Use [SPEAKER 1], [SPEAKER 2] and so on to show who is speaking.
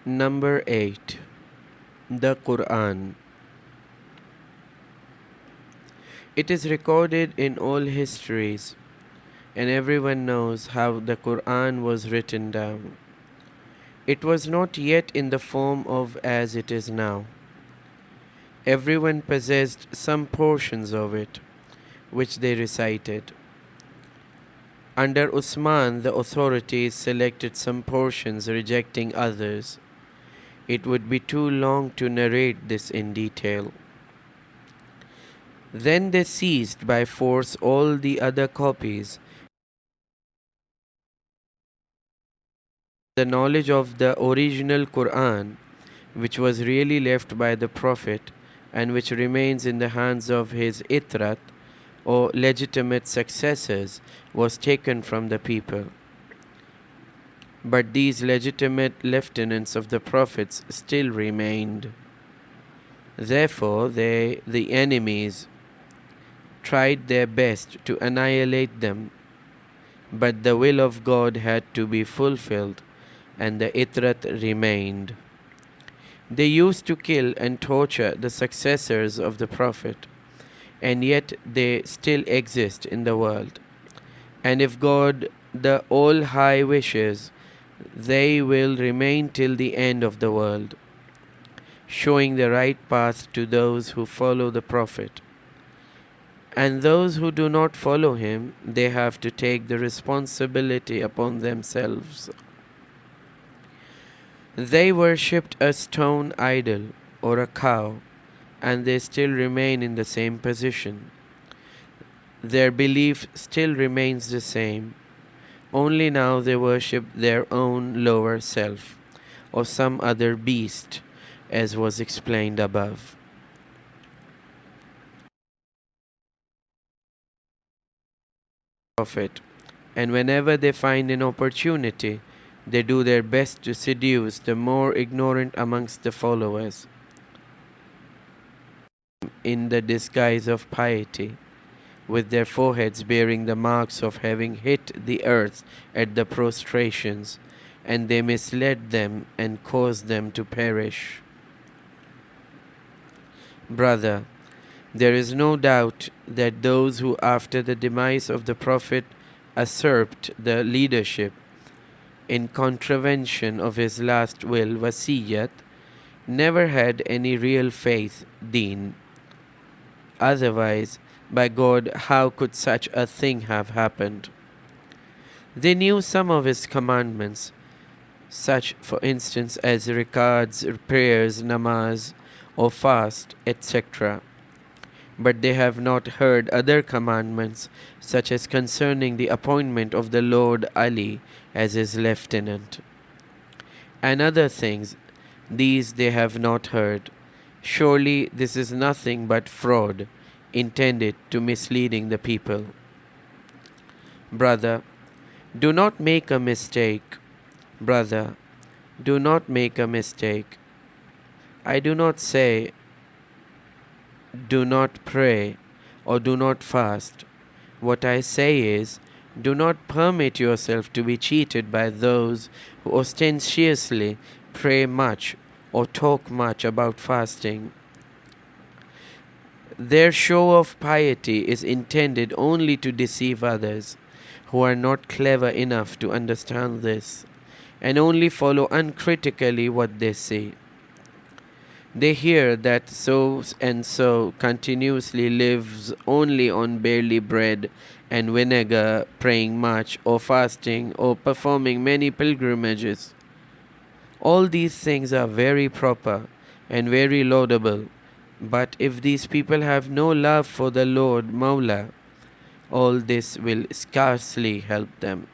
[SPEAKER 1] Number 8. The Qur'an. It is recorded in all histories, and everyone knows how the Qur'an was written down. It was not yet in the form of as it is now. Everyone possessed some portions of it, which they recited. Under Usman, the authorities selected some portions, rejecting others. It would be too long to narrate this in detail. Then they seized by force all the other copies. The knowledge of the original Qur'an, which was really left by the Prophet and which remains in the hands of his itrat or legitimate successors, was taken from the people. But these legitimate lieutenants of the prophets still remained. Therefore, the enemies, tried their best to annihilate them, but the will of God had to be fulfilled, and the itrat remained. They used to kill and torture the successors of the Prophet, and yet they still exist in the world. And if God the All-High wishes, they will remain till the end of the world, showing the right path to those who follow the Prophet. And those who do not follow him, they have to take the responsibility upon themselves. They worshipped a stone idol or a cow, and they still remain in the same position. Their belief still remains the same. Only now they worship their own lower self, or some other beast, as was explained above. Prophet, and whenever they find an opportunity, they do their best to seduce the more ignorant amongst the followers in the disguise of piety, with their foreheads bearing the marks of having hit the earth at the prostrations, and they misled them and caused them to perish. Brother, there is no doubt that those who after the demise of the Prophet usurped the leadership in contravention of his last will, wasiyat, never had any real faith, deen. Otherwise, by God, how could such a thing have happened? They knew some of his commandments, such for instance as regards prayers, namaz, or fast, etc. But they have not heard other commandments, such as concerning the appointment of the Lord Ali as his lieutenant, and other things. These they have not heard. Surely this is nothing but fraud, intended to misleading the people. Brother, do not make a mistake. Brother, do not make a mistake. I do not say do not pray or do not fast. What I say is, do not permit yourself to be cheated by those who ostentatiously pray much or talk much about fasting. Their show of piety is intended only to deceive others who are not clever enough to understand this, and only follow uncritically what they say. They hear that so and so continuously lives only on barley bread and vinegar, praying much, or fasting, or performing many pilgrimages. All these things are very proper and very laudable, but if these people have no love for the Lord Mawla, all this will scarcely help them.